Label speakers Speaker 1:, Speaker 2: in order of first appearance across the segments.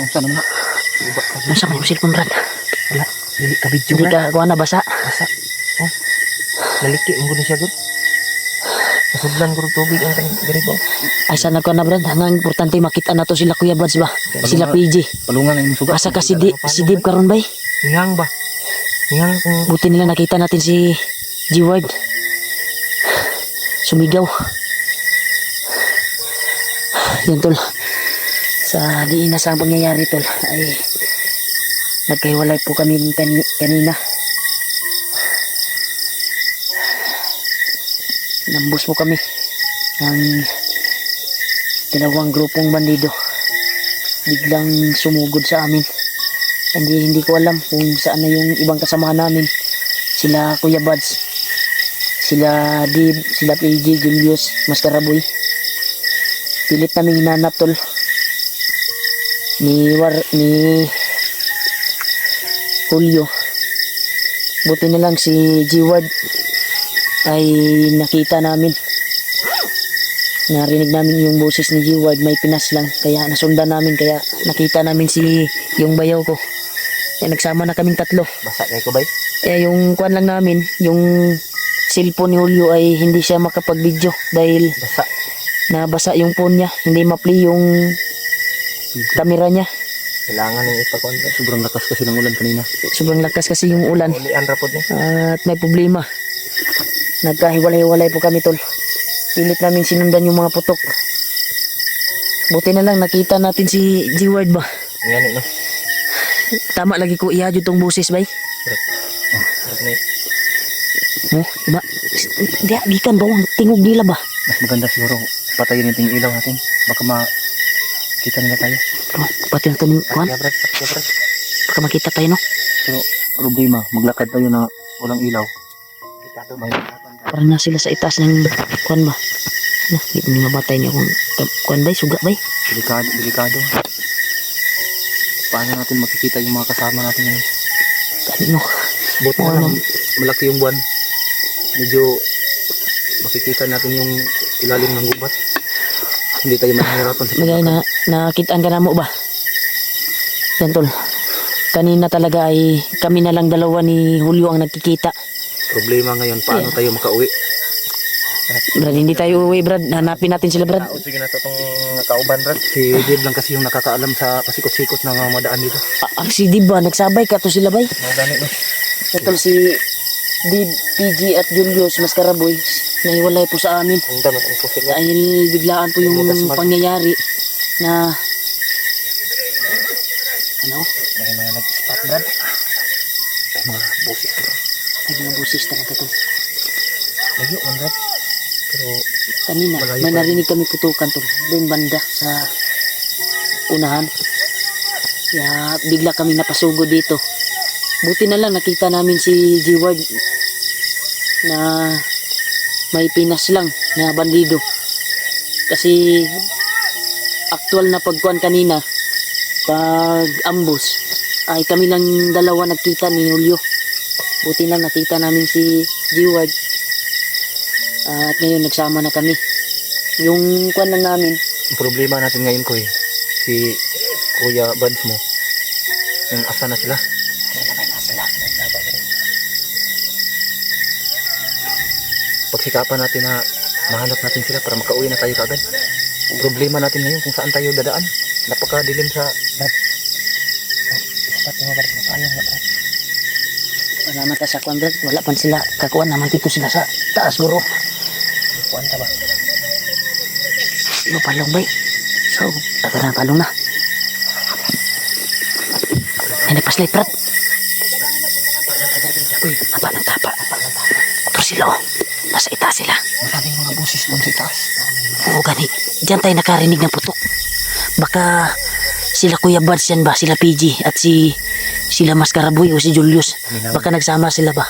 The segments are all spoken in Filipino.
Speaker 1: Saan naman?
Speaker 2: Nasa may cellphone, Brad?
Speaker 1: Wala, dili ka video,
Speaker 2: Hindi
Speaker 1: Brad.
Speaker 2: ka, kuha na, basa.
Speaker 1: Basa. Oh, naliki ang gulo siya, good. Kasudlan ko rin tubig ang ganito.
Speaker 2: Ay, sana ko na, Brad. Ang importante, makita na to sila Kuya Buds ba? Sila PG.
Speaker 1: Palungan na yung sugat.
Speaker 2: Asa ka si Dib karon bay?
Speaker 1: Nihang ba? Nihang kung...
Speaker 2: Buti nila nakita natin si G-Ward. Sumigaw. Yan, tol. Sa diin na sa pangyayari, tol, ay nagkahiwalay po kami kanina. Nambus mo kami ng dalawang grupong bandido. Biglang sumugod sa amin. Hindi ko alam kung saan na yung ibang kasama namin. Sila Kuya Buds, sila Dib, sila PG, Julius, Mascaraboy. Pilit namin hinanap, tol. Ni Julio. Buti na lang si G-Ward ay nakita namin. Narinig namin yung boses ni G-Ward, may pinas lang, kaya nasundan namin, kaya nakita namin yung bayaw ko. Kaya nagsama na kaming tatlo.
Speaker 1: Basa kayo ko, bay?
Speaker 2: Kaya yung kuan lang namin, yung cellphone ni Julio ay hindi siya makapag-video dahil
Speaker 1: Basa.
Speaker 2: nabasa yung phone niya, hindi ma-play yung camera niya.
Speaker 1: Kailangan yung ipakon. Sobrang lakas kasi ng ulan kanina.
Speaker 2: Sobrang lakas kasi yung ulan.
Speaker 1: Ulian rapod niya.
Speaker 2: At may problema. Nagkahiwalay-hiwalay po kami, tol. Pilit namin sinundan yung mga putok. Buti na lang nakita natin si G-Ward ba.
Speaker 1: Ngayon, no?
Speaker 2: Tama lagi ko ihadyo tong busis bay. Oh, diba? Di gikan ba ang tingog nila ba?
Speaker 1: Mas maganda siguro patayin natin yung ilaw natin. Baka makita nila tayo.
Speaker 2: Oh, pati natin kuan.
Speaker 1: Brad.
Speaker 2: Baka makita tayo, no?
Speaker 1: Pero problema, maglakad tayo na walang ilaw.
Speaker 2: Parang na sila sa itaas ng kuan ba? Nah, hindi mo mabatay niya kung kuan bay, suga bay.
Speaker 1: Delikado. Paano natin makikita yung mga kasama natin ngayon?
Speaker 2: Kanino?
Speaker 1: Buti na lang, malaki yung buwan. Medyo makikita natin yung ilalim ng gubat. Hindi tayo mahihirapan sa
Speaker 2: Bagay na nakitaan ka na mo ba? Yan, tol. Kanina talaga ay kami na lang dalawa ni Julio ang nagkikita.
Speaker 1: problema ngayon, paano tayo makauwi?
Speaker 2: Brad, hindi tayo uwi, Brad. Hanapin natin sila, Brad.
Speaker 1: Sige na itong nakauban, Brad. Si Dave lang kasi yung nakakaalam sa pasikot-sikot ng mga madaan dito.
Speaker 2: Ang si Dib ba? Nagsabay ka to sila bay?
Speaker 1: Madani, no?
Speaker 2: Ito si Dib, PG at Julius Mascaraboy. Naiwalay po sa amin.
Speaker 1: Ang dami ang pusit na.
Speaker 2: Dahil biglaan po yung pangyayari na ano?
Speaker 1: May mga nag-spot, Brad. May mga busis, Brad.
Speaker 2: May mga busis talaga to.
Speaker 1: Layo man, Brad. Pero
Speaker 2: Kanina,
Speaker 1: malayo
Speaker 2: may
Speaker 1: pa.
Speaker 2: narinig kami putukan to. Doon banda sa unahan. Kaya bigla kami napasugo dito. Buti na lang nakita namin si G-Ward na may pinas lang na bandido. Kasi actual na pagkuhan kanina, pag ambus, ay kami lang dalawa nagkita ni Julio. Buti lang nakita namin si G-Ward. At ngayon nagsama na kami. Yung kuhan lang namin,
Speaker 1: ang problema natin ngayon, Koy, si Kuya Buds mo, yung asa na sila. Pagsikapan natin na mahanap natin sila para makauwi na tayo kaagad. Ang problema natin ngayon kung saan tayo dadaan. Napakadilim sa... Ispat mo, Brad. Mapalong na, Brad.
Speaker 2: salamat ka sa kuhan, Brad. Wala pan sila kakuhan naman dito sila sa taas, guro.
Speaker 1: Kuhan ka ba?
Speaker 2: Ano palong bay? So, tagal na palong na. Ay, nagpaslight, Brad.
Speaker 1: Uy,
Speaker 2: Apa ng tapa. Ito sila, oh. Nasa itaas sila.
Speaker 1: maraming mga busis doon sa itaas.
Speaker 2: Oo, gani. Diyan tayo nakarinig ng putok. Baka sila Kuya Buds yan ba? Sila PG at sila Mascaraboy o si Julius. Baka nagsama sila ba?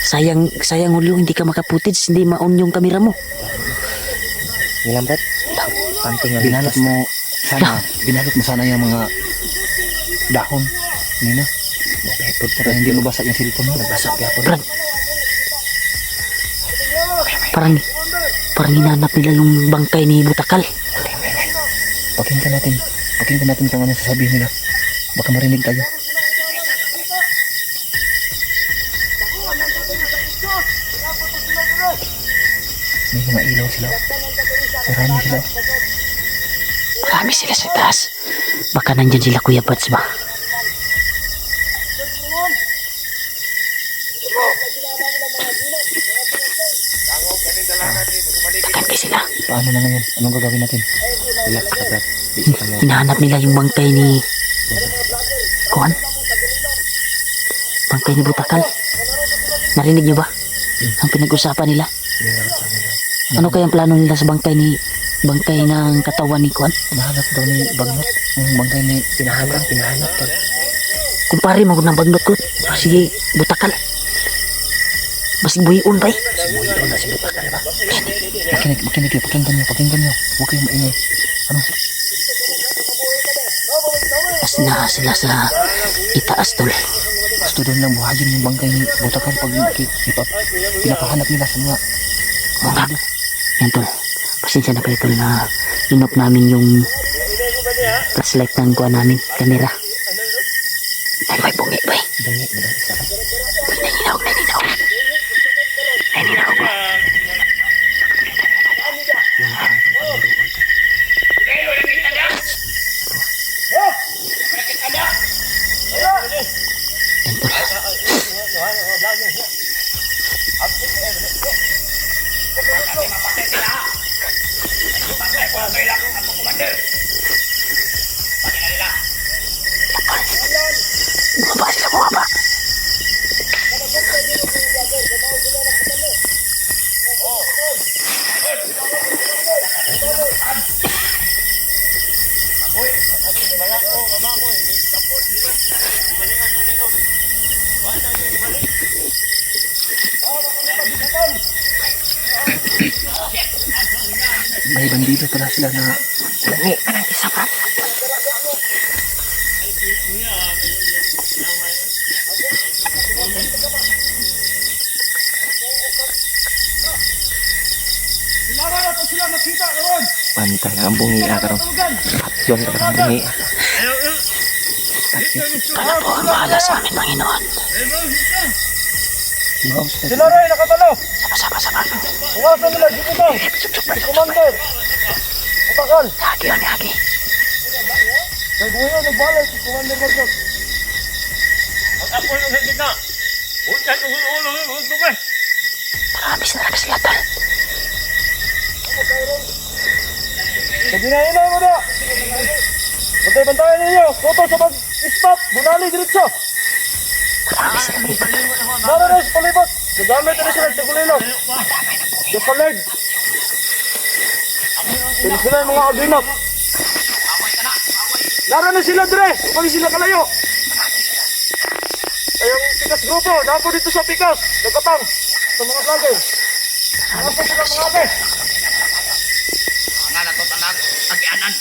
Speaker 2: Sayang Julio, hindi ka makaputage, hindi ma-on yung kamera mo.
Speaker 1: Ilang, Brad? Anting nga binalot mo sana yung mga dahon. Nina. Para hindi mabasa yung cellphone mo. Nabasa kaya po.
Speaker 2: Brad, parang hinanap nila yung bangkay ni Butakal.
Speaker 1: Pakinggan natin kung ano sasabihin nila. Baka marinig tayo. May mga ilaw sila. Marami sila.
Speaker 2: Marami sila sa taas. Baka nandyan sila Kuya Bats ba? Tatampi sila.
Speaker 1: Paano na ngayon? Anong gagawin natin? Relax ka, Brad.
Speaker 2: Hinahanap nila yung bangkay ni Kuan. Bangkay ni Butakal. Narinig niyo ba? Ang pinag-usapan nila. Ano kayang plano nila sa bangkay ng katawan ni Kuan?
Speaker 1: Nahanap daw ni Bagnot. Ang bangkay ni pinahanap.
Speaker 2: Kumpare mo ng Bagnot ko. Sige, Butakal. Basig buhiun ba eh?
Speaker 1: Makinig kayo. Pakinggan nyo. Huwag kayong maingay. Ano?
Speaker 2: As na sila sa itaas tol.
Speaker 1: Gusto doon lang buhayin yung bangkay ni Butakal pag pinapahanap nila sa mga
Speaker 2: Oo nga. Yan tol. Pasensya na kayo tol na inop namin yung flashlight ng kuha namin. Kamera. Ay, may bungi ba eh? Naninaw ba? Yan tol. Bumaba.
Speaker 1: may bandido pala sila na
Speaker 2: Isa pa.
Speaker 1: pantay ang bungi karon. Patyon ka parang bungi.
Speaker 2: Kala po ang bahala sa amin, Panginoon.
Speaker 1: Sila rin nakatalo.
Speaker 2: Sama.
Speaker 1: Bukasan nila dito. Commander. Butakal.
Speaker 2: Hagi.
Speaker 1: Nagbuyo nagbalay si Commander Bagnot.
Speaker 2: Marami sila sila tol.
Speaker 1: Paginahin mo na. Bantay-bantayan ninyo. Koto sa mag-stop. Bunali diretso.
Speaker 2: Marami sila dito.
Speaker 1: Mara na sa palibot. Nagamit na sila sa kulilo. Yung palag. Pwede sila yung mga abinot. Lara na sila, Dre. Pwede sila kalayo. Ayong Pikas grupo. Napo dito sa Pikas. Nagkatang. Sa mga vlogger. Nasa sila mga abe.
Speaker 3: Nga na to tanang agianan.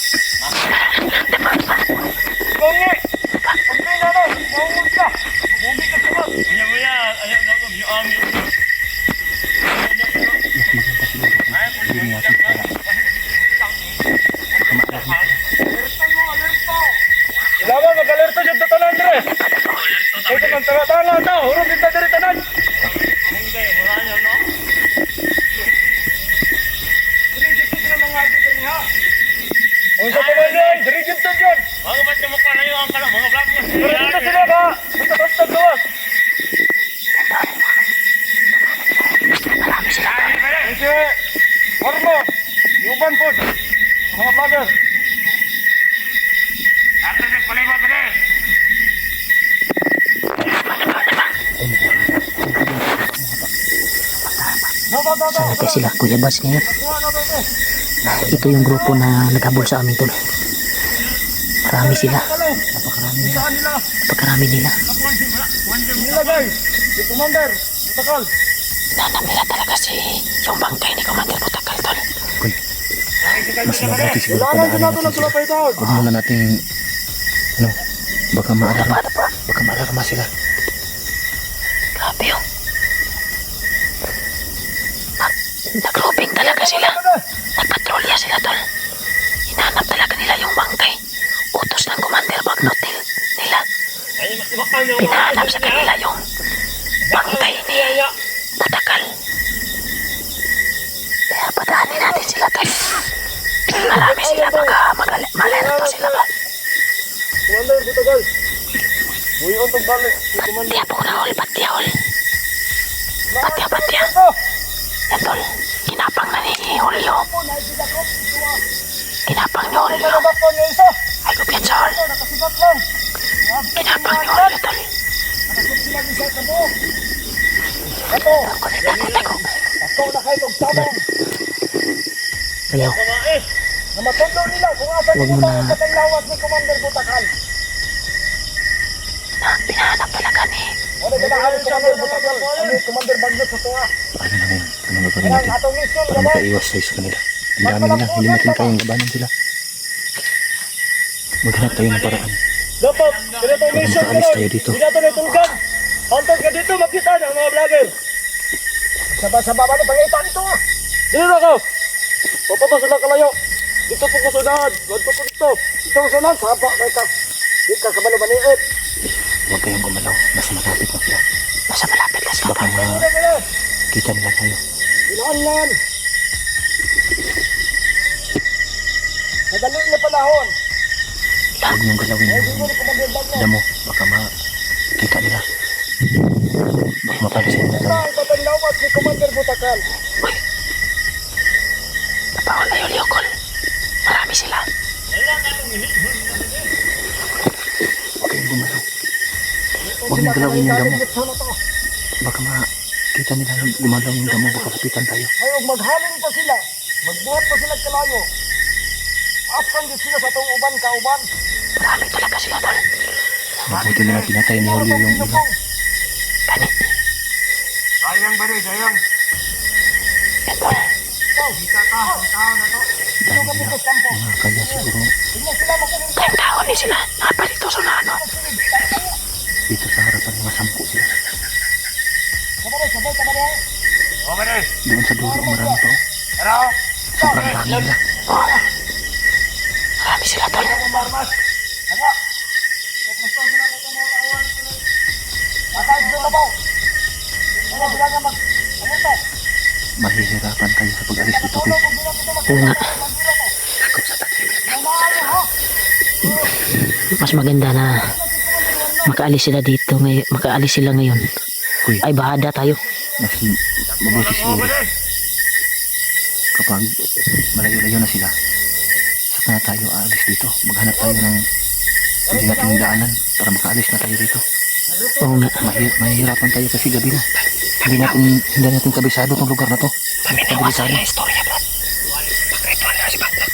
Speaker 1: Kongi. Pagkay na na. Mahungod ka. Bumbi ka sa mas.
Speaker 3: Uya, ayaw na ko mi ami.
Speaker 1: Ilawan, mag-alerto dyan sa tanan, Dre. Ito man, tanga-tanga na. Hurot din ta diri tanan.
Speaker 3: Hindi, wala niya no.
Speaker 1: Ang sa pamilyan, dirigin ta dyan.
Speaker 3: Mga ba't mo pa na yung ang mga vlog mo.
Speaker 1: Dirigin ta sila ka. Basta-basta gawas.
Speaker 2: Marami sila tol.
Speaker 1: Kasi, Ormo, Yuban po. Mga vlogger.
Speaker 3: Ato ng palibot pre.
Speaker 2: Sana tayo sila Kuya Bats ngayon. Ito yung grupo na naghabol sa amin tol. Marami sila. Napakarami nila.
Speaker 1: Nilagay. Si Commander. Butakal.
Speaker 2: Nanap nila talaga yung bangkay ni Commander Butakal tol.
Speaker 1: Mas mabuti siguro
Speaker 3: Ano
Speaker 1: pamaan natin sila. Huwag muna natin, baka maalarma sila.
Speaker 2: Grabe yun. Nag-grouping talaga sila. Nagpatrolya sila tol. Hinahanap talaga nila yung bagnot nila. Pinahanap sa kanila yung bangkay ni Butakal. Kaya padaanin natin sila tol. Marami sila baka malerto sila ba.
Speaker 3: Commander Butagal. Buyon tong balik.
Speaker 2: Patya po na hol, patya hol. Patya. Yan tol, kinapang na ni Julio. Kinapang ni Julio. Ay kumpiyansa hol. Kinapang ni Julio tol. Tako. Ayaw. Huwag mo na. Pinahanap talaga ni.
Speaker 1: Ano na ngayon? Anong gagawin natin? Para makaiwas tayo sa kanila. Ang dami nila, hindi natin kayang labanan sila. Maghanap tayo ng paraan.
Speaker 3: Dapat, ganito ang
Speaker 1: Para
Speaker 3: mission
Speaker 1: makaalis
Speaker 3: ko.
Speaker 1: tayo dito.
Speaker 3: Hindi natin itulgan. Hantod ka dito, makita ng mga vlogger. Saba-saba ba ni pangitan ito ah? Dito na ako. Papapasok na kalayo. Dito po ko sunod. Ganto po dito. Dito ko sunod. Saba kay ka. Di ka kabalo maniit.
Speaker 1: Huwag kayong gumalaw. Nasa malapit na sila.
Speaker 2: Nasa malapit na sila.
Speaker 1: Baka makita nila tayo.
Speaker 3: Ilangan. Madali na panahon.
Speaker 1: Huwag niyong galawin yung damo. Baka makita nila. Baka mapansin nila tayo.
Speaker 3: Ang patanlawat si Commander Butakal.
Speaker 2: Napahol na Julio Col. Marami sila.
Speaker 1: Huwag kayong gumalaw. Huwag niyong galawin yung damo. Baka makita nila yung gumalaw yung damo. Baka kapitan tayo.
Speaker 3: Ayog maghalin pa sila. Magbuhat pa sila kalayo. Asan di sila sa itong uban kauban.
Speaker 2: Marami talaga sila tol.
Speaker 1: Mabuti na pinatay ni Julio yung iba.
Speaker 2: Kani.
Speaker 3: Sayang ba rin, sayang.
Speaker 2: Yan tol.
Speaker 1: Dami nila. Mga kaya siguro
Speaker 2: Kayang tao ni sila. Nakapalito sa ano.
Speaker 1: dito sa harapan mga 10 sila.
Speaker 3: O ba rin?
Speaker 1: Doon sa dulo marami pa.
Speaker 3: Ano?
Speaker 1: Sobrang dami nila.
Speaker 2: Marami sila tol.
Speaker 3: Marmas. Ano? Gusto sila ko mga awan. Mataas doon na ba? Ano sila nga mag... Ano ito?
Speaker 1: Mahihirapan kayo sa pag-alis dito. Kay.
Speaker 2: Oo nga.
Speaker 1: Takot sa tatay.
Speaker 2: Mas maganda na makaalis sila dito ngayon. Makaalis sila ngayon.
Speaker 1: Kuy,
Speaker 2: Ay bahada tayo.
Speaker 1: mas mabuti siguro kapag malayo-layo na sila. Saka na tayo aalis dito. Maghanap tayo ng hindi natin daanan para makaalis na tayo dito.
Speaker 2: Oo nga.
Speaker 1: Mahihirapan tayo kasi gabi na. Hindi natin kabisado itong lugar na to. Kabisado.
Speaker 2: Istorya bro. Pagkituan na si Bagnot.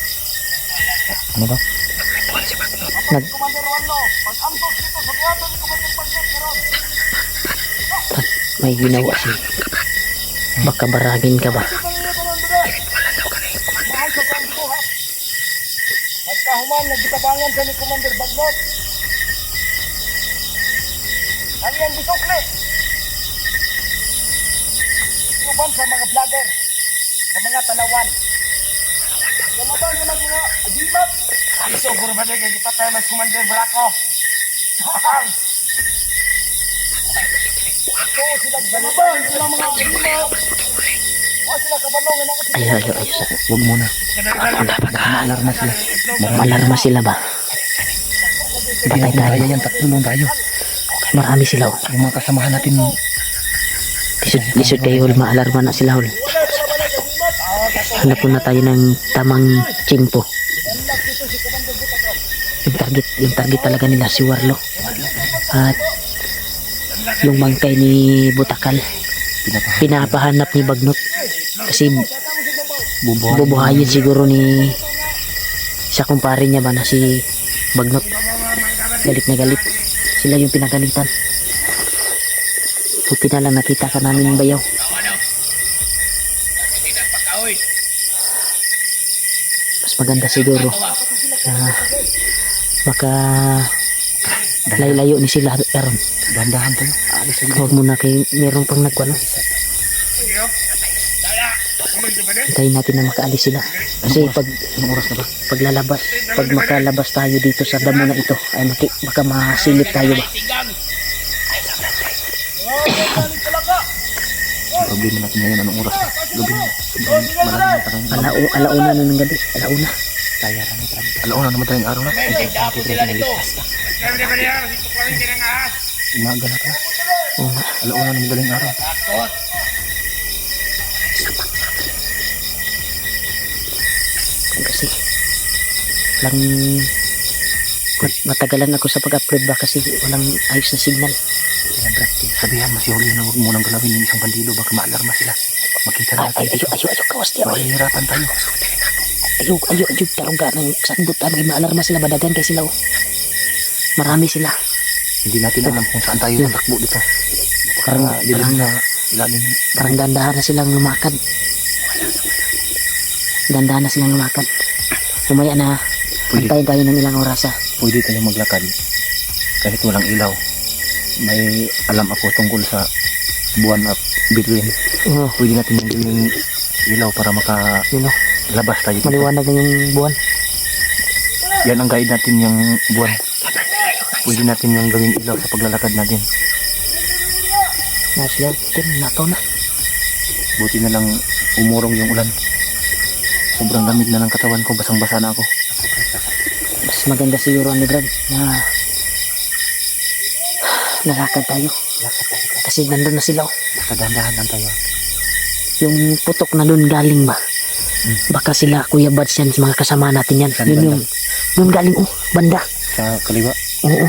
Speaker 1: Ano ba?
Speaker 2: Pagkituan si Bagnot.
Speaker 3: Commander Wando, pag-antos dito sa buhato ni Commander Bagnot karon.
Speaker 2: May ginawa si. Baka baragin ka ba?
Speaker 3: Pagkahuman, nagkitabangan sa ni Commander Bagnot. Ang iyang bisokli. Iuban sa mga vlogger, sa mga tanawan. Kalabang mo ng mga agimat. Iso, guro ba rin, kita tayo mas Commander Braco. Oo, sila kalabang, sila mga agimat. Oo, sila kabalong.
Speaker 2: Ayaw.
Speaker 1: Huwag muna.
Speaker 2: Wala ba ka?
Speaker 1: Maalarma sila.
Speaker 2: Malarma sila ba?
Speaker 1: Hindi natin kaya yan. Tatlong tayo.
Speaker 2: Marami sila. Oh.
Speaker 1: Yung mga kasamahan natin.
Speaker 2: Lisod kayo. Maalarma na sila. Oh. Hanap na tayo ng tamang tsimpo. Yung target talaga nila si Warlock. At yung bangkay ni Butakal. Pinapahanap ni Bagnot. Kasi bubuhayin siguro ni sa kumpare niya ba na si Bagnot. Galit na galit. Sila yung pinagalitan. Buti na lang nakita ka namin ng bayaw. Mas maganda siguro na baka layo-layo ni sila karon.
Speaker 1: Dandahan tayo. Alis tayo.
Speaker 2: Huwag muna kay meron pang nagkwano. Hintayin natin na makaalis sila. Kasi
Speaker 1: Anong oras na ba?
Speaker 2: pag makalabas tayo dito sa damo na ito, ay baka masilip tayo ba?
Speaker 1: Ang problema natin ngayon, anong oras na? Gabi na. Sobrang malalim na parang
Speaker 2: Alauna na ng gabi. Alauna.
Speaker 1: alauna naman tayong araw na. Umaga na ka.
Speaker 2: Oo nga.
Speaker 1: Alauna ng madaling araw.
Speaker 2: Kasi lang matagalan ako sa pag-upload ba kasi walang ayos na signal.
Speaker 1: Yan, Brad. Sabihan mo si Julio na huwag munang galawin yung isang bandido. Baka maalarma sila. Makita na natin.
Speaker 2: Ayo kawas di ako.
Speaker 1: Mahihirapan tayo.
Speaker 2: Ayo tarong ka ng sagbot may maalarma sila badagan kay sila oh. Marami sila.
Speaker 1: Hindi natin alam kung saan tayo takbo dito.
Speaker 2: Parang
Speaker 1: Dilim na ilalim.
Speaker 2: parang dandahan na silang lumakad. Dandahan na silang lumakad. Umaya na
Speaker 1: Pwede.
Speaker 2: antayin tayo ng ilang oras
Speaker 1: Pwede tayong maglakad. Kahit walang ilaw. May alam ako tungkol sa buwan at bituin.
Speaker 2: Oo,
Speaker 1: Pwede natin yung ilaw para makalabas
Speaker 2: yun oh.
Speaker 1: tayo dito.
Speaker 2: Maliwanag na yung buwan.
Speaker 1: Yan ang guide natin yung buwan. Pwede natin yung gawing ilaw sa paglalakad natin.
Speaker 2: Na sila, nakaw na.
Speaker 1: Buti na lang umurong yung ulan. Sobrang lamig na ng katawan ko. Basang-basa na ako.
Speaker 2: Mas maganda siguro ni Brad na lalakad tayo. Kasi nandun na sila oh.
Speaker 1: Basta dahan-dahan lang tayo.
Speaker 2: Yung putok na doon galing ba? Baka sila Kuya Bads yan, mga kasama natin yan.
Speaker 1: Saan
Speaker 2: Yun
Speaker 1: banda?
Speaker 2: yung galing oh, banda.
Speaker 1: Sa kaliwa.
Speaker 2: Oo.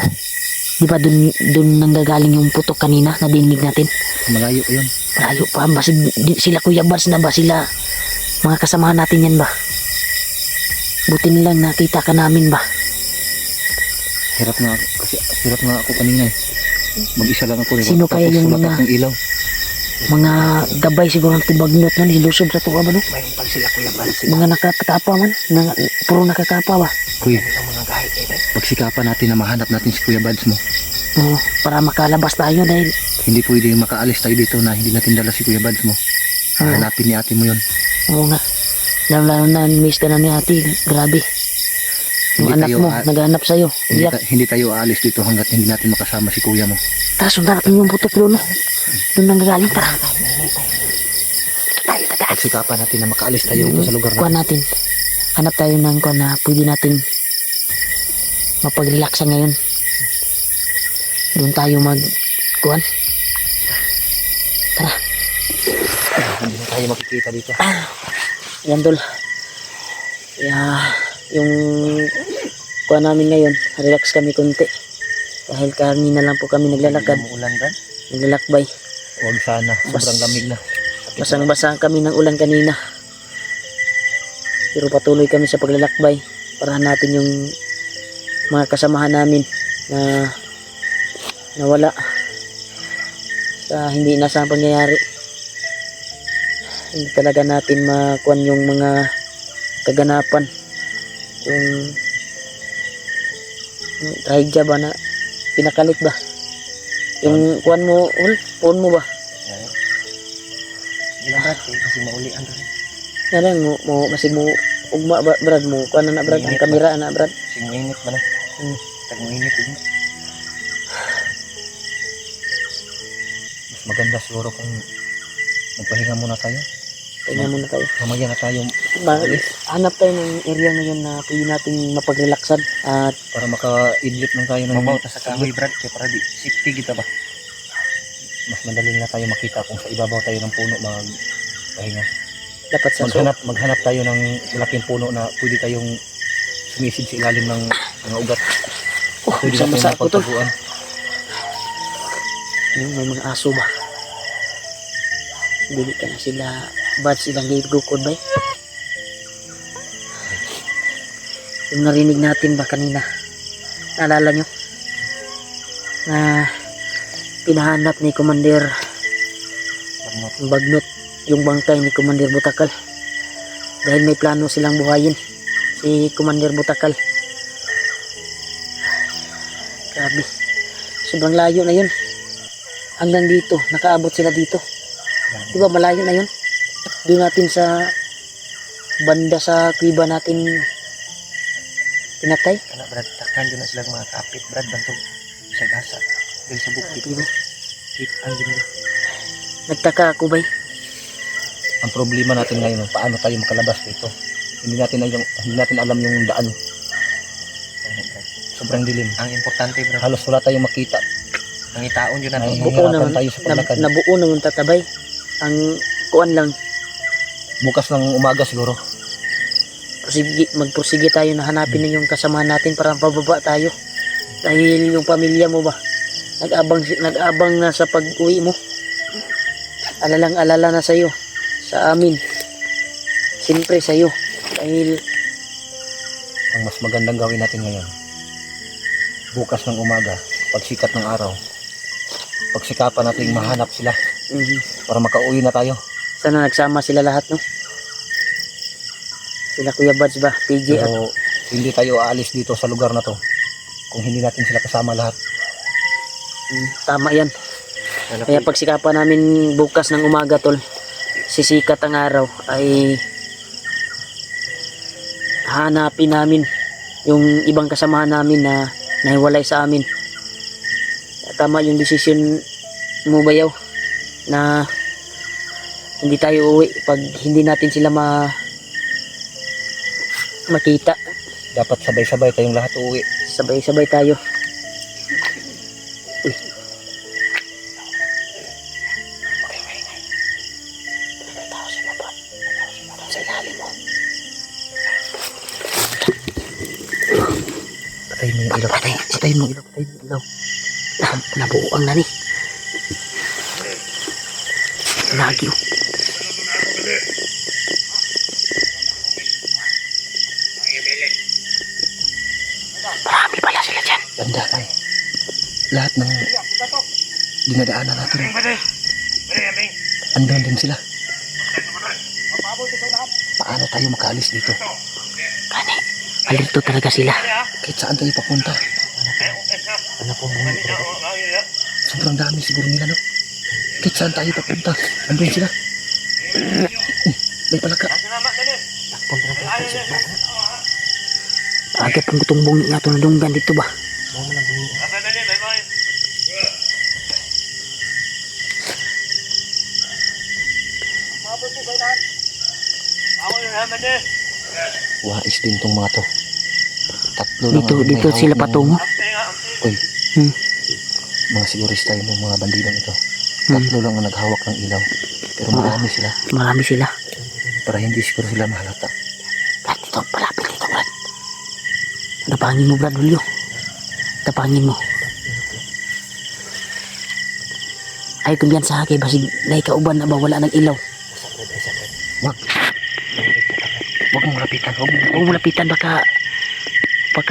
Speaker 2: Di ba doon nanggagaling yung putok kanina na dinig natin?
Speaker 1: Malayo yun.
Speaker 2: Malayo pa ba sila Kuya Bads na ba? Sila mga kasama natin yan ba? Buti nilang nakita ka namin ba?
Speaker 1: Hirap na ako. Kasi hirap na ako kanina eh. Mag-isa lang ako. Diba?
Speaker 2: Sino kaya yung
Speaker 1: wala pa
Speaker 2: mga-
Speaker 1: akong ilaw.
Speaker 2: Mga gabay siguro ng tibagnot na nilusob sa tuwa ba no?
Speaker 1: Mayroon pala sila Kuya Bads.
Speaker 2: Mga nakakatapa man. Puro nakakapa ba?
Speaker 1: Kuya, pagsikapan natin na mahanap natin si Kuya Bads mo.
Speaker 2: Oo, para makalabas tayo dahil
Speaker 1: Hindi pwede makaalis tayo dito na hindi natin dala si Kuya Bads mo. Hanapin ni ate mo yun.
Speaker 2: oo nga. Lalo na miss ka na ni ate. Grabe. Yung
Speaker 1: Hindi
Speaker 2: anak
Speaker 1: tayo
Speaker 2: mo, naghahanap sa'yo. Iyak.
Speaker 1: Hindi tayo aalis dito hanggat hindi natin makasama si kuya mo.
Speaker 2: Tara, sundan natin yung putok doon. No? Doon nang gagaling. Tara. Tayo.
Speaker 1: Pagsikapan natin na makaalis tayo dito sa lugar
Speaker 2: Kuha
Speaker 1: na.
Speaker 2: natin. Hanap tayo ng kuha na pwede natin mapag-relaxan ngayon. Doon tayo kuhan. Tara.
Speaker 1: Hindi na tayo makikita dito.
Speaker 2: Yan dol. Yung kuha namin ngayon, relax kami konti. Dahil kanina lang po kami naglalakad,
Speaker 1: Umuulan ba?
Speaker 2: naglalakbay.
Speaker 1: Huwag sana. Sobrang lamig na.
Speaker 2: Basang-basa kami ng ulan kanina. Pero patuloy kami sa paglalakbay para natin yung mga kasamahan namin na nawala sa hindi inasahang pangyayari. Hindi talaga natin makuhan yung mga kaganapan. Yung trahedya ba na pinakalit ba? Yung kuhan mo, phone mo ba?
Speaker 1: Ilang brad kasi maulian rin.
Speaker 2: Yan mo basig mo ugma ba brad mo kuan na brad ang kamera na brad.
Speaker 1: Kasi mainit ba na? Tag-mainit din. Mas maganda siguro kung magpahinga muna tayo.
Speaker 2: Kaya muna tayo.
Speaker 1: Mamaya na tayo
Speaker 2: Hanap tayo ng area ngayon na pwede natin mapag-relaxan at
Speaker 1: para maka-idlip lang tayo ng mabawta sa kahoy brad. Kaya para di safety kita ba? Mas madali na tayo makita kung sa ibabaw tayo ng puno magpahinga.
Speaker 2: dapat sa
Speaker 1: Maghanap tayo ng malaking puno na pwede tayong sumisid sa ilalim ng mga ugat. Pwede
Speaker 2: isang
Speaker 1: natin
Speaker 2: masa ko to.
Speaker 1: mapagtaguan.
Speaker 2: May mga aso ba? Dili ka na sila bad silang gigukod ba? Yung narinig natin ba kanina? Naalala nyo? Na pinahanap ni Commander Bagnot yung bangkay ni Commander Butakal dahil may plano silang buhayin si Commander Butakal. Grabe, sobrang layo na yun, hanggang dito nakaabot sila dito, di ba malayo na yun? doon natin sa banda sa kuiba natin pinatay.
Speaker 1: Kana Brad, takkan yun na sila mga kapit Brad, bantog sa gasa. Dahil sa bukid.
Speaker 2: Diba?
Speaker 1: Ang ganda.
Speaker 2: Nagtaka ako bay.
Speaker 1: Ang problema natin ngayon, paano tayo makalabas dito? Hindi natin alam yung daan. Sobrang dilim. Ang importante Brad, halos wala tayong makita. Nangitaon yun natin.
Speaker 2: Buo naman,
Speaker 1: tayo sa paglakad.
Speaker 2: nabuo naman tatabay. Ang kuan lang,
Speaker 1: Bukas ng umaga siguro.
Speaker 2: magpursige tayo na hanapin na yung kasamahan natin para pababa tayo. Dahil yung pamilya mo ba, nag-abang na sa pag-uwi mo. Alalang-alala na sa'yo, sa amin. Siyempre sa'yo. Dahil
Speaker 1: Ang mas magandang gawin natin ngayon, bukas ng umaga, pagsikat ng araw, pagsikapan natin mahanap sila para makauwi na tayo.
Speaker 2: sana nagsama sila lahat, no? Sila Kuya Buds ba, PJ at
Speaker 1: Pero hindi tayo aalis dito sa lugar na to kung hindi natin sila kasama lahat.
Speaker 2: tama yan. Kaya pagsikapan namin bukas ng umaga, tol, sisikat ang araw, ay hanapin namin yung ibang kasamahan namin na nahiwalay sa amin. Tama yung desisyon mo, Bayaw, na hindi tayo uuwi pag hindi natin sila makita.
Speaker 1: Dapat sabay-sabay tayong lahat uuwi.
Speaker 2: Sabay-sabay tayo. Uy. May tao sa baba. Sa ilalim mo.
Speaker 1: Patayin mo yung ilaw. Patayin mo yung ilaw. Patayin mo yung ilaw.
Speaker 2: Nabuo ang nani. Lagi. Marami pala sila dyan.
Speaker 1: Banda ay. Lahat ng dinadaanan natin. Andun din sila. Paano tayo makaalis dito?
Speaker 2: Kani, alito talaga sila.
Speaker 1: Kahit saan tayo papunta. Ano po mga sobrang dami siguro nila, no? Kahit saan tayo papunta. Andun sila. May palaka.
Speaker 2: Agad pang tumbong niya ito na dunggan dito ba?
Speaker 1: Wais din tong mga to. Tatlo lang
Speaker 2: Dito,
Speaker 1: ang may
Speaker 2: dito
Speaker 1: hawak
Speaker 2: sila
Speaker 1: ng-
Speaker 2: patungo.
Speaker 1: Uy,
Speaker 2: Hmm.
Speaker 1: mga sigurista yun, yung mga bandidong ito. Tatlo lang ang naghawak ng ilaw. Pero marami sila.
Speaker 2: Marami sila.
Speaker 1: Para hindi siguro sila mahalata.
Speaker 2: Brad, dito, palapit dito, Brad. Tapangin mo, Brad, Julio. Tapangin mo. Ay, kumbiyansa kay basig na ikauban na ba wala ng ilaw.
Speaker 1: Wag. Wag mong lapitan.
Speaker 2: Huwag mo lapitan, baka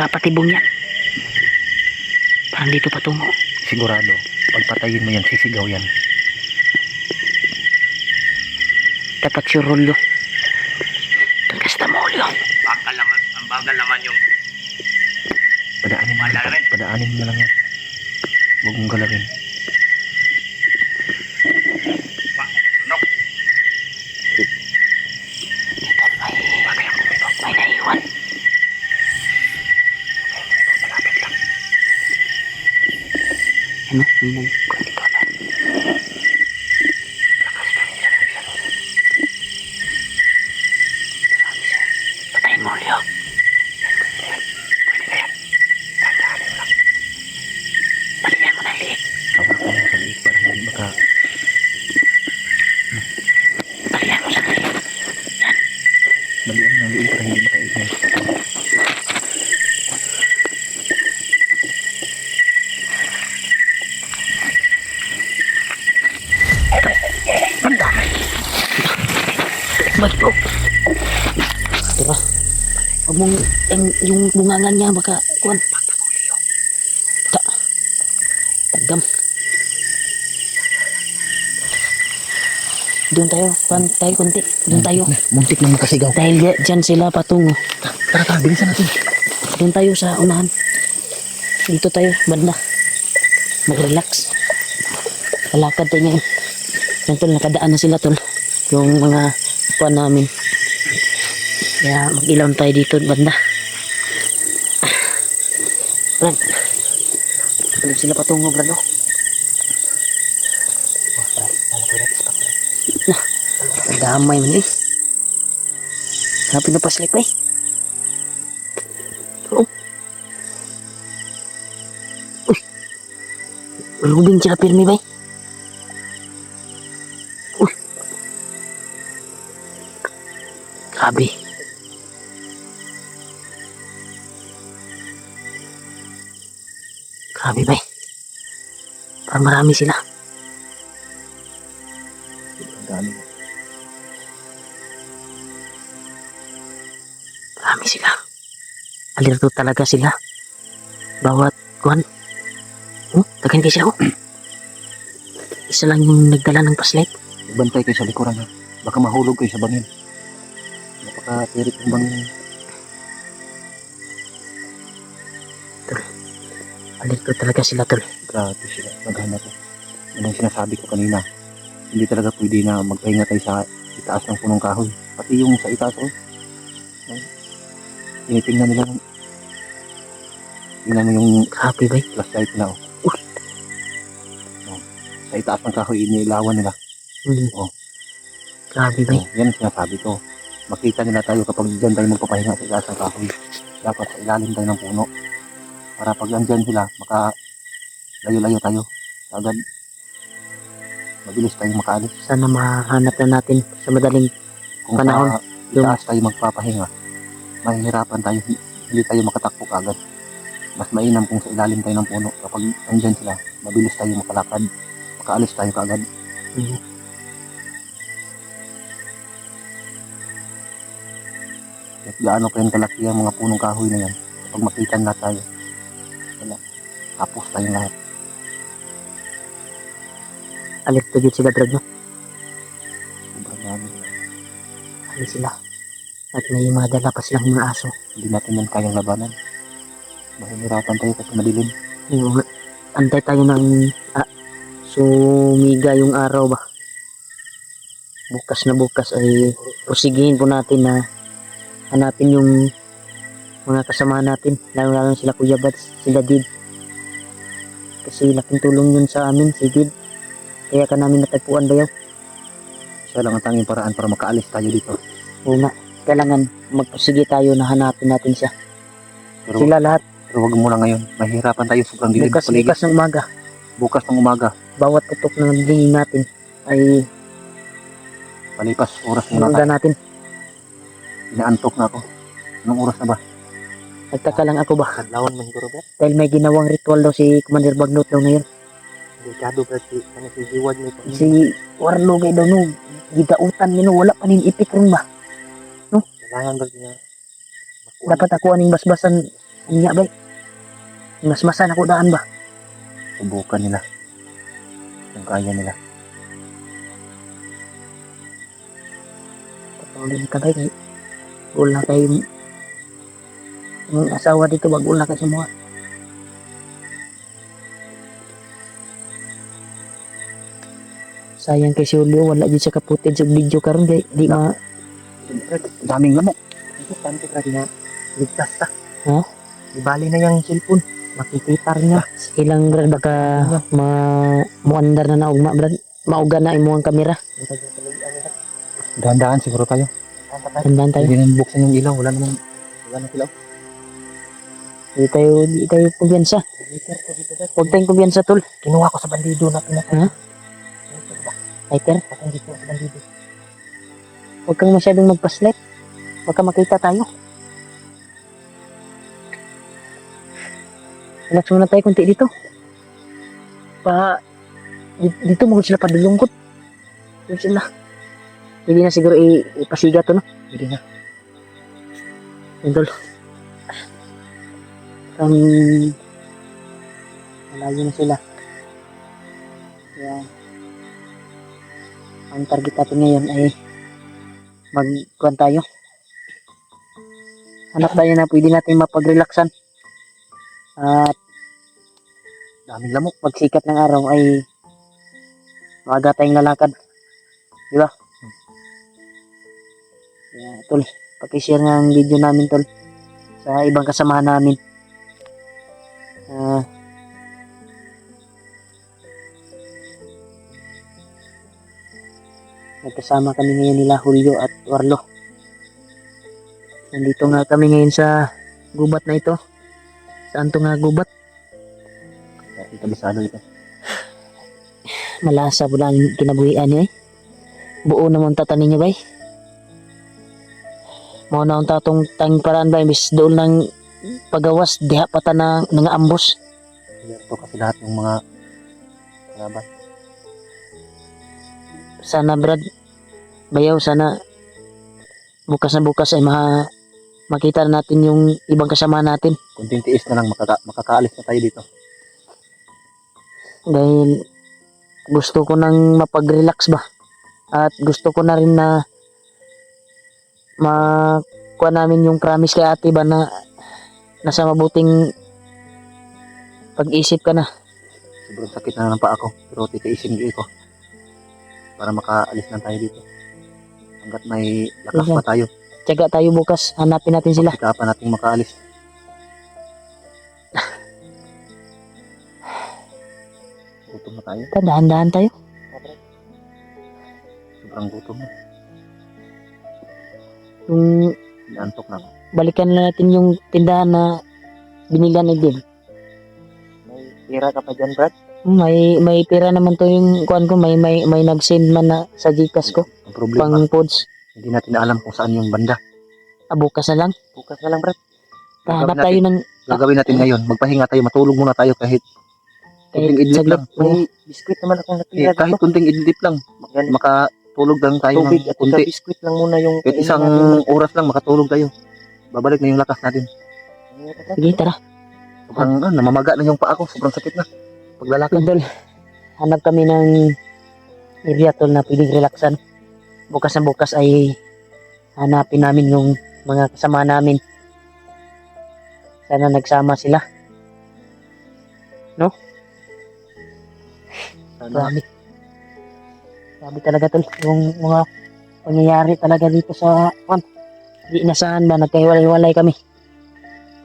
Speaker 2: patibong yan. Parang dito patungo.
Speaker 1: Sigurado, pagpatayin mo yan, sisigaw yan.
Speaker 2: Dapat si Rollo. Tangkas na mo, Julio.
Speaker 3: Ang bagal naman yung
Speaker 1: Padaanin mo na lang yan. Huwag mong galawin.
Speaker 2: May naiwan. Ano? May naiwan dito na. Patayin mo, Julio. Balikan mo ng liit.
Speaker 1: Hawak mo sa liig para hindi maka...
Speaker 2: Balikan mo sa liit.
Speaker 1: Balian ng liig para hindi makaingay.
Speaker 2: Ba't bro? Diba? Huwag mong, yung bungangan niya baka, kuwan. Tagdam. Doon tayo, kuwan tayo konti. Doon tayo.
Speaker 1: Muntik na makasigaw.
Speaker 2: Dahil dyan sila patungo.
Speaker 1: Tara, bilisan natin.
Speaker 2: Doon tayo sa unahan. Dito tayo, banda. Mag-relax. Kalakad tayo ngayon. Yan tol, nakadaan na sila tol. Yung mga pa namin. Kaya mag-ilaw tayo dito banda. Brad. Alam sila patungo, Brad. Oh. Nah, damay man eh. Happy na paslik eh. Oh. Uy. Rubing sila pirmi ba eh. Uy. Grabe. Grabe ba eh. Parang marami sila.
Speaker 1: Ang dami.
Speaker 2: Marami sila. Alerto talaga sila. Bawat kuhan. Tagan kayo sila. Isa lang yung nagdala ng paslet.
Speaker 1: Bantay kayo sa likuran ha. Baka mahulog kayo sa bangin. Napaka-tirik ng bangin.
Speaker 2: Alerto talaga sila, tol.
Speaker 1: Grabe sila. Maghanap ko. Ano yung sinasabi ko kanina. Hindi talaga pwede na magpahinga tayo sa itaas ng punong kahoy. Pati yung sa itaas oh. Tinitingnan nila. Tingnan mo yung
Speaker 2: Grabe ba eh.
Speaker 1: flashlight nila oh. Sa itaas ng kahoy inilawan nila. Oh.
Speaker 2: Grabe ba eh.
Speaker 1: Oh, yan ang sinasabi ko. Makita nila tayo kapag dyan tayo magpapahinga sa itaas ng kahoy. Dapat sa ilalim tayo ng puno. Para pag andyan sila, layo-layo tayo. Agad, mabilis tayo makaalis.
Speaker 2: Sana mahanap na natin sa madaling
Speaker 1: Kung
Speaker 2: panahon.
Speaker 1: sa itaas tayo magpapahinga, mahihirapan tayo, hindi tayo makatakbo agad. Mas mainam kung sa ilalim tayo ng puno. Kapag andyan sila, mabilis tayo makalakad. Makaalis tayo kaagad. Kahit gaano pa yung kalaki ang mga punong kahoy na yan, kapag makita na tayo, wala, tapos tayong lahat.
Speaker 2: Alerto dito sila, Brad, no?
Speaker 1: Sobrang dami.
Speaker 2: Ano sila? At may mga dala pa silang mga aso.
Speaker 1: Hindi natin yan kayang labanan. Mahihirapan tayo kasi madilim.
Speaker 2: Yung, antay tayo ng sumiga yung araw ba? Bukas ay pusigihin po natin na hanapin yung mga kasama natin. Lalo sila Kuya Bads, sila Did. Kasi laking tulong yun sa amin, si Did. Kaya ka namin natagpuan ba yaw?
Speaker 1: Siya lang ang tanging paraan para makaalis tayo dito.
Speaker 2: Una, kailangan magpusigi tayo na hanapin natin siya.
Speaker 1: Pero,
Speaker 2: Sila lahat,
Speaker 1: pero wag muna ngayon. Mahihirapan tayo sobrang dilim.
Speaker 2: bukas
Speaker 1: Paligid.
Speaker 2: ng umaga,
Speaker 1: Bukas ng umaga.
Speaker 2: bawat putok ng dilim natin ay
Speaker 1: Palipas oras muna tayo.
Speaker 2: sinundan natin.
Speaker 1: Inaantok na ako. Anong oras na ba?
Speaker 2: Nagtaka lang ako ba?
Speaker 1: Kadlawan man siguro ba?
Speaker 2: Dahil may ginawang ritual daw si Commander Bagnot daw ngayon.
Speaker 1: Delikado ba si Jiwad mo?
Speaker 2: Si Warlo kay daw no, gidautan nino wala pa ning ipik ron ba?
Speaker 1: Kailangan ba niya?
Speaker 2: Dapat ako aning basbasan niya ba? Masmasan ako daan ba?
Speaker 1: Subukan nila. Kung kaya nila.
Speaker 2: Patulin ka ba kay wala kay yung asawa dito wag wala kay semua. Sayang kay si Julio wala jud sa kaputin sa video karon kay di ma
Speaker 1: Daming lamok. Importante ka na ligtas ta.
Speaker 2: Ha?
Speaker 1: Ibali na yung cellphone. Makikita rin niya.
Speaker 2: ilang brad baka muandar na naugma brad. Mauga na imo ang kamera.
Speaker 1: Dahan-dahan siguro tayo.
Speaker 2: Tandaan tayo.
Speaker 1: Hindi nang buksan yung ilaw. Wala nang ilaw.
Speaker 2: Di tayo kumpiyansa. Huwag tayong kumpiyansa tol.
Speaker 1: Kinuha ko sa bandido na pinaka.
Speaker 2: Ha? Lighter?
Speaker 1: Hindi ko sa bandido.
Speaker 2: Huwag kang masyadong magpaslet. Baka makita tayo. Relax muna tayo kunti dito. Dito mo sila padulungkot. Doon sila. Hindi na siguro ipasiga to, no?
Speaker 1: Hindi na.
Speaker 2: Idol. Malayo na sila. Kaya, ang target natin ngayon ay magkuhan tayo. Hanap tayo na pwede natin mapag-relaxan. At
Speaker 1: Daming lamok.
Speaker 2: pagsikat ng araw ay maaga tayong lalakad. Di ba? Kaya tol, pakishare nga ang video namin tol sa ibang kasamahan namin. Nagkasama kami ngayon nila Julio at Warlo. Nandito nga kami ngayon sa gubat na ito. Saan to nga gubat?
Speaker 1: Kabisado ito.
Speaker 2: Malasa po lang kinabuhian niya eh. Buo naman tatanin niya ba eh. Mao na ang tatong tang paraan ba imbis doon ng pagawas diha pata na nangaambos.
Speaker 1: Ito kasi lahat ng mga kalaban.
Speaker 2: Sana Brad, bayaw sana bukas na bukas ay makita na natin yung ibang kasama natin.
Speaker 1: Kunting tiis na lang makakaalis na tayo dito.
Speaker 2: Dahil gusto ko nang mapag-relax ba. At gusto ko na rin na makuha namin yung promise kay ate ba na nasa mabuting pag-isip ka na.
Speaker 1: Sobrang sakit na ng paa ko, pero titiisin ko para makaalis na tayo dito. Hanggat may lakas pa tayo.
Speaker 2: Tiyaga tayo bukas, hanapin natin sila.
Speaker 1: Pagkita pa natin makaalis. Gutom na tayo.
Speaker 2: Dahan-dahan tayo.
Speaker 1: Sobrang gutom na.
Speaker 2: Yung
Speaker 1: Naantok na ako.
Speaker 2: balikan na natin yung tindahan na binilan ni Dave.
Speaker 1: May tira ka pa dyan, Brad?
Speaker 2: May pera naman to yung kuan ko, may nag-send man na sa Gcash ko
Speaker 1: Ang problema,
Speaker 2: pang foods.
Speaker 1: hindi natin na alam kung saan yung banda.
Speaker 2: Bukas na lang.
Speaker 1: Bukas na lang, Brad.
Speaker 2: Hanap tayo ng
Speaker 1: Gagawin natin ngayon. Magpahinga tayo, matulog muna tayo kahit kunting idlip
Speaker 2: saglit.
Speaker 1: lang.
Speaker 2: May
Speaker 1: biskwit naman akong natira. Kahit kunting idlip lang. Makatulog lang tayo
Speaker 3: Tubig
Speaker 1: ng
Speaker 3: at
Speaker 1: kunti.
Speaker 3: biskwit lang muna yung
Speaker 1: Kahit isang oras lang makatulog tayo. Babalik na yung lakas natin.
Speaker 2: Sige, tara.
Speaker 1: Sobrang namamaga na yung paa ko. Sobrang sakit na. Paglalakad.
Speaker 2: Tol, hanap kami ng area tol na pwedeng relaxan. Bukas na bukas ay hanapin namin yung mga kasama namin. Sana nagsama sila. No? Grabe. Grabe talaga tol. Yung mga pangyayari talaga dito sa di inasahan ba, nagkahiwalay-walay kami.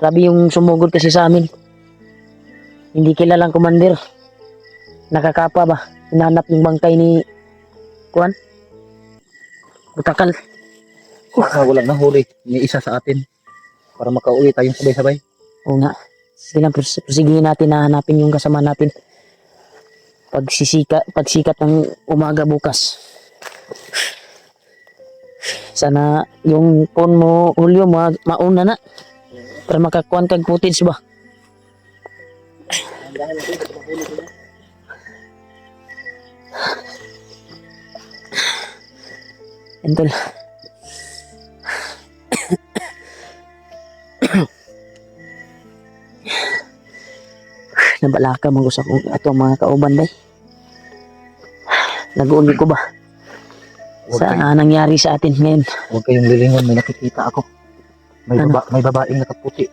Speaker 2: Grabe yung sumugod kasi sa amin. Hindi kilalang commander. Nakakapa ba? Hinanap yung bangkay ni Kuan. Butakal.
Speaker 1: Walang nahuli. May isa sa atin. Para makauwi tayong sabay-sabay.
Speaker 2: Oo nga. Sige lang, prosigin natin na hanapin yung kasama natin. Pagsikat ng umaga bukas. Sana yung phone mo, Julio, mauna na. Para makakuan kag footage ba? Entol. Nabalaka mo sa kong atong mga kauban bay. Nag-uuli ko ba? Sa nangyari sa atin ngayon.
Speaker 1: Huwag kayong lilingon. May nakikita ako. May babaeng nakaputi.